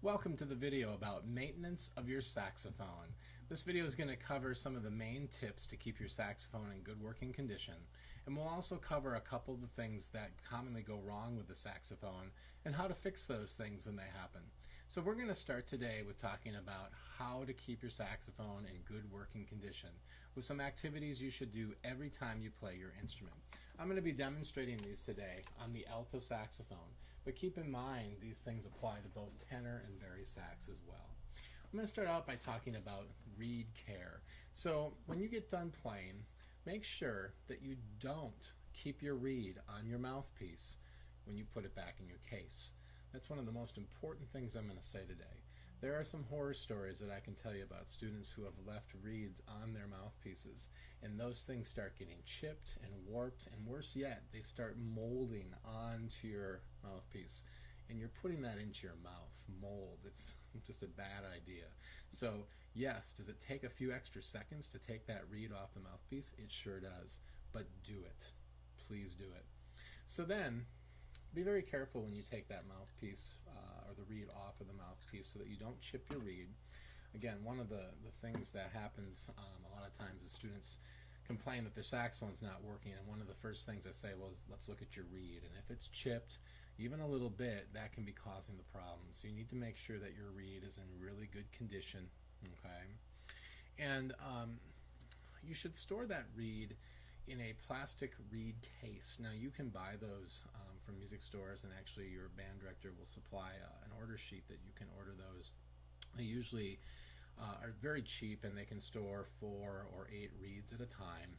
Welcome to the video about maintenance of your saxophone. This video is going to cover some of the main tips to keep your saxophone in good working condition, and we'll also cover a couple of the things that commonly go wrong with the saxophone and how to fix those things when they happen. So we're going to start today with talking about how to keep your saxophone in good working condition with some activities you should do every time you play your instrument. I'm going to be demonstrating these today on the alto saxophone, but keep in mind these things apply to both tenor and bari sax as well. I'm going to start out by talking about reed care. So when you get done playing, make sure that you don't keep your reed on your mouthpiece when you put it back in your case. That's one of the most important things I'm going to say today. There are some horror stories that I can tell you about students who have left reeds on their mouthpieces, and those things start getting chipped and warped, and worse yet, they start molding onto your mouthpiece, and you're putting that into your mouth. Mold, it's just a bad idea. So yes, does it take a few extra seconds to take that reed off the mouthpiece? It sure does, but do it. Please do it. So then, be very careful when you take that mouthpiece or the reed off of the mouthpiece so that you don't chip your reed. Again, one of the things that happens a lot of times is students complain that their saxophone's not working, and one of the first things I say was, let's look at your reed, and if it's chipped even a little bit, that can be causing the problem. So you need to make sure that your reed is in really good condition, okay? And you should store that reed in a plastic reed case. Now you can buy those from music stores, and actually your band director will supply an order sheet that you can order those. They usually are very cheap, and they can store 4 or 8 reeds at a time.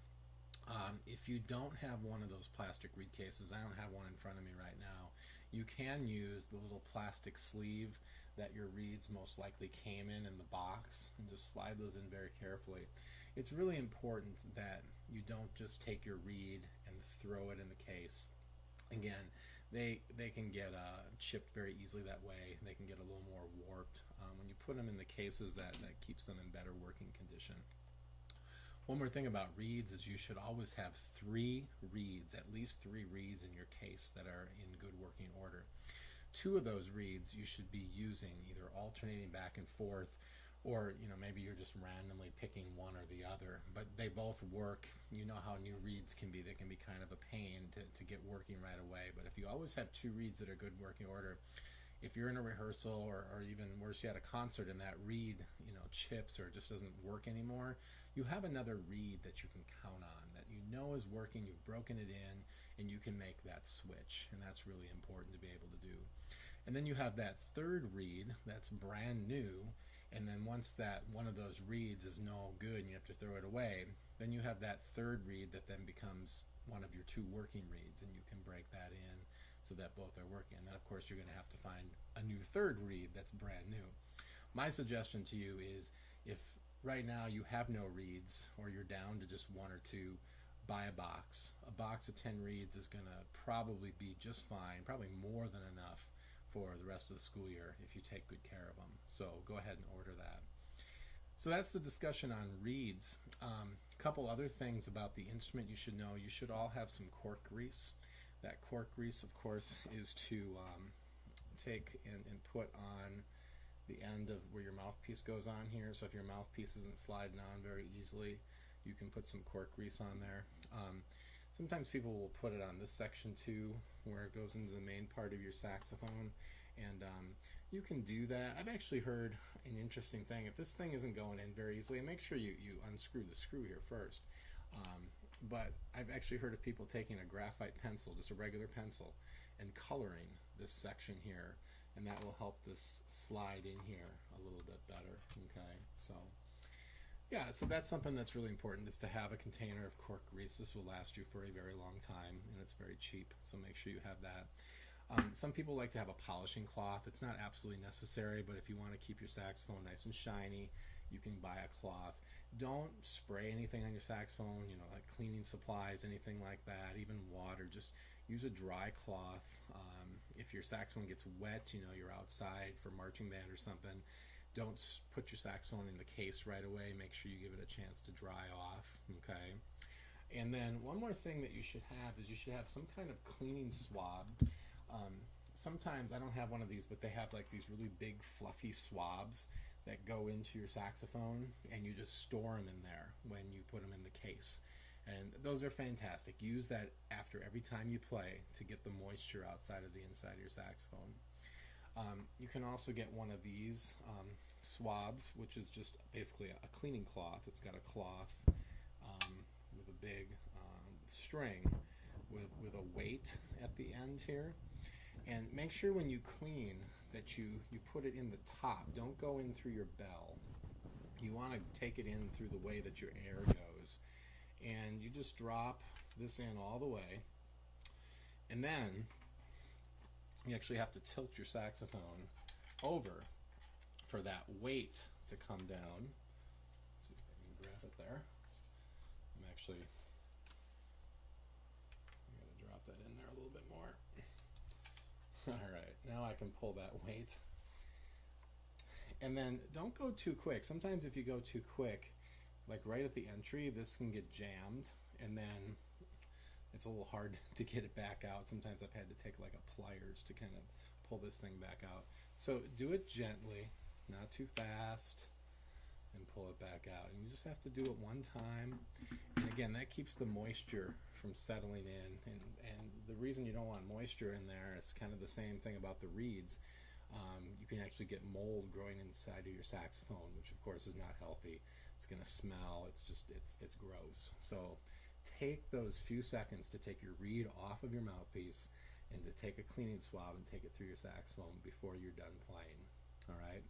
If you don't have one of those plastic reed cases, I don't have one in front of me right now, you can use the little plastic sleeve that your reeds most likely came in the box, and just slide those in very carefully. It's really important that you don't just take your reed and throw it in the case. Again, they can get chipped very easily that way. They can get a little more warped. When you put them in the cases, that keeps them in better working condition. One more thing about reeds is you should always have 3 reeds, at least 3 reeds in your case that are in good working order. 2 of those reeds you should be using, either alternating back and forth, or maybe you're just randomly picking one or the other, but they both work. You know how new reeds can be. They can be kind of a pain to get working right away, but if you always have 2 reeds that are good working order, if you're in a rehearsal or even worse yet, a concert, and that reed chips or just doesn't work anymore, you have another reed that you can count on, that you know is working, you've broken it in, and you can make that switch, and that's really important to be able to do. And then you have that 3rd reed that's brand new, and then once that one of those reeds is no good and you have to throw it away, then you have that 3rd reed that then becomes one of your 2 working reeds, and you can break that in so that both are working. And then of course you're going to have to find a new 3rd reed that's brand new. My suggestion to you is, if right now you have no reeds, or you're down to just 1 or 2, buy a box. A box of 10 reeds is going to probably be just fine, probably more than enough for the rest of the school year if you take good care of them. So go ahead and order that. So that's the discussion on reeds. A couple other things about the instrument you should know. You should all have some cork grease. That cork grease, of course, is to take and put on the end of where your mouthpiece goes on here. So if your mouthpiece isn't sliding on very easily, you can put some cork grease on there. Sometimes people will put it on this section too, where it goes into the main part of your saxophone, and you can do that. I've actually heard an interesting thing. If this thing isn't going in very easily, make sure you unscrew the screw here first. But I've actually heard of people taking a graphite pencil, just a regular pencil, and coloring this section here, and that will help this slide in here a little bit better. Okay, so yeah, so that's something that's really important, is to have a container of cork grease. This will last you for a very long time, and it's very cheap, so make sure you have that. Some people like to have a polishing cloth. It's not absolutely necessary, but if you want to keep your saxophone nice and shiny, you can buy a cloth. Don't spray anything on your saxophone, like cleaning supplies, anything like that, even water. Just use a dry cloth. If your saxophone gets wet, you're outside for marching band or something, don't put your saxophone in the case right away. Make sure you give it a chance to dry off, okay? And then one more thing that you should have is you should have some kind of cleaning swab. sometimes I don't have one of these, but they have like these really big fluffy swabs that go into your saxophone, and you just store them in there when you put them in the case. And those are fantastic. Use that after every time you play to get the moisture outside of the inside of your saxophone. You can also get one of these swabs, which is just basically a cleaning cloth. It's got a cloth with a big string with a weight at the end here. And make sure when you clean that you put it in the top. Don't go in through your bell. You want to take it in through the way that your air goes. And you just drop this in all the way. And then you actually have to tilt your saxophone over for that weight to come down. Let's see if I can grab it there. I'm actually going to drop that in there a little bit more. All right, now I can pull that weight. And then don't go too quick. Sometimes if you go too quick, like right at the entry, this can get jammed, and then it's a little hard to get it back out. Sometimes I've had to take like a pliers to kind of pull this thing back out. So do it gently, not too fast, and pull it back out. And you just have to do it one time. And again, that keeps the moisture from settling in. And the reason you don't want moisture in there is kind of the same thing about the reeds. You can actually get mold growing inside of your saxophone, which of course is not healthy. It's going to smell. It's gross. So take those few seconds to take your reed off of your mouthpiece and to take a cleaning swab and take it through your saxophone before you're done playing. All right.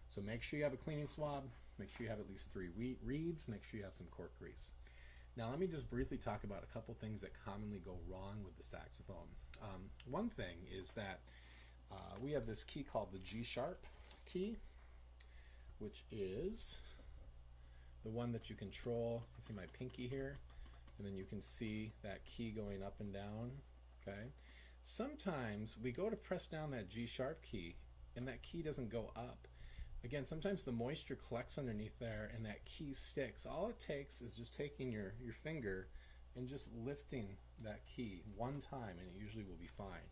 So make sure you have a cleaning swab. Make sure you have at least 3 reeds. Make sure you have some cork grease. Now let me just briefly talk about a couple things that commonly go wrong with the saxophone. One thing is that we have this key called the G sharp key, which is the one that you control. You see my pinky here, and then you can see that key going up and down. Okay. Sometimes we go to press down that G sharp key, and that key doesn't go up. Again, sometimes the moisture collects underneath there, and that key sticks. All it takes is just taking your finger and just lifting that key one time, and it usually will be fine.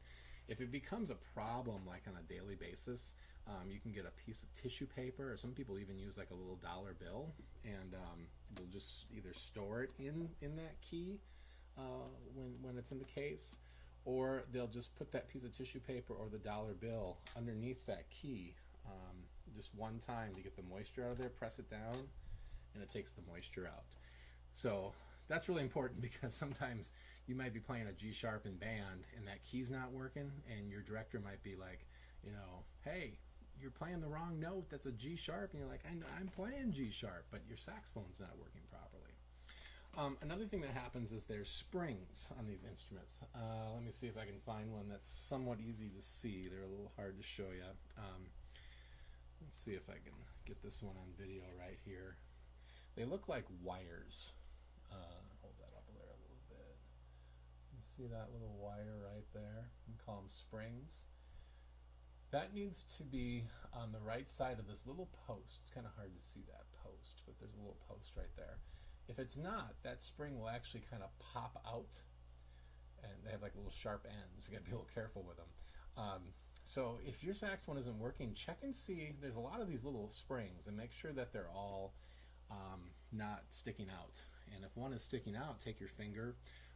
If it becomes a problem, like on a daily basis, you can get a piece of tissue paper, or some people even use like a little dollar bill, and we'll just either store it in that key when it's in the case, or they'll just put that piece of tissue paper or the dollar bill underneath that key just one time to get the moisture out of there, press it down, and it takes the moisture out. So that's really important, because sometimes you might be playing a G sharp in band and that key's not working, and your director might be like, you know, hey, you're playing the wrong note, that's a G sharp, and you're like, I'm playing G sharp, but your saxophone's not working properly. Another thing that happens is there's springs on these instruments. Let me see if I can find one that's somewhat easy to see. They're a little hard to show you. Let's see if I can get this one on video right here. They look like wires. Hold that up there a little bit. You see that little wire right there? We call them springs. That needs to be on the right side of this little post. It's kind of hard to see that post, but there's a little post right there. If it's not, that spring will actually kind of pop out, and they have like little sharp ends. You got to be a little careful with them. So if your saxophone isn't working, check and see. There's a lot of these little springs, and make sure that they're all not sticking out. And if one is sticking out, take your finger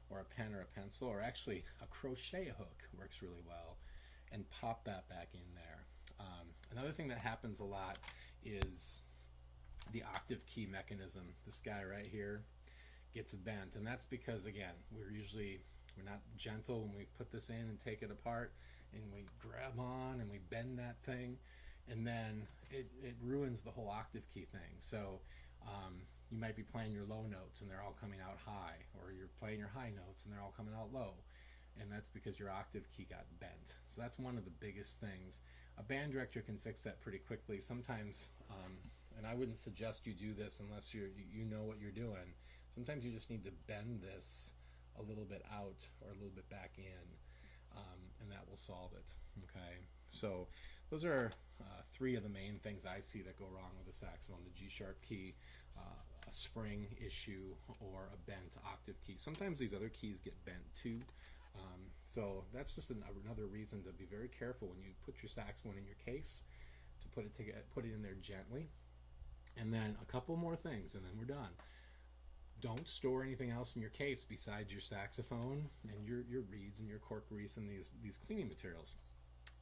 or a pen or a pencil, or actually a crochet hook works really well, and pop that back in there. Another thing that happens a lot is the octave key mechanism. This guy right here gets bent, and that's because, again, we're not gentle when we put this in and take it apart, and we grab on and we bend that thing, and then it ruins the whole octave key thing. So you might be playing your low notes and they're all coming out high, or you're playing your high notes and they're all coming out low, and that's because your octave key got bent. So that's one of the biggest things. A band director can fix that pretty quickly. Sometimes, and I wouldn't suggest you do this unless you know what you're doing. Sometimes you just need to bend this a little bit out or a little bit back in, and that will solve it. Okay, so those are 3 of the main things I see that go wrong with the saxophone: the G sharp key, a spring issue, or a bent octave key. Sometimes these other keys get bent too. So that's just another reason to be very careful when you put your saxophone in your case, to put it in there gently. And then a couple more things, and then we're done. Don't store anything else in your case besides your saxophone and your reeds and your cork grease and these cleaning materials.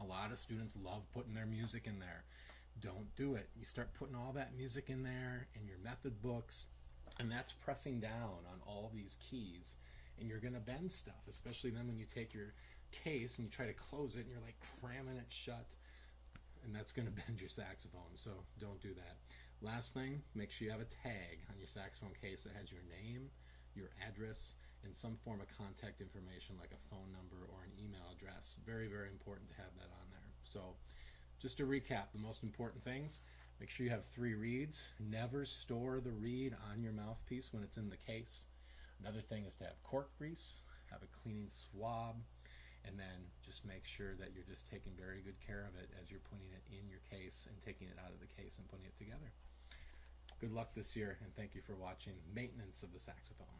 A lot of students love putting their music in there. Don't do it. You start putting all that music in there and your method books, and that's pressing down on all these keys, and you're going to bend stuff, especially then when you take your case and you try to close it and you're like cramming it shut, and that's going to bend your saxophone. So don't do that. Last thing, make sure you have a tag on your saxophone case that has your name, your address, and some form of contact information like a phone number or an email address. Very, very important to have that on there. So just to recap the most important things, make sure you have 3 reeds. Never store the reed on your mouthpiece when it's in the case. Another thing is to have cork grease, have a cleaning swab, and then just make sure that you're just taking very good care of it as you're putting it in your case and taking it out of the case and putting it together. Good luck this year, and thank you for watching Maintenance of the Saxophone.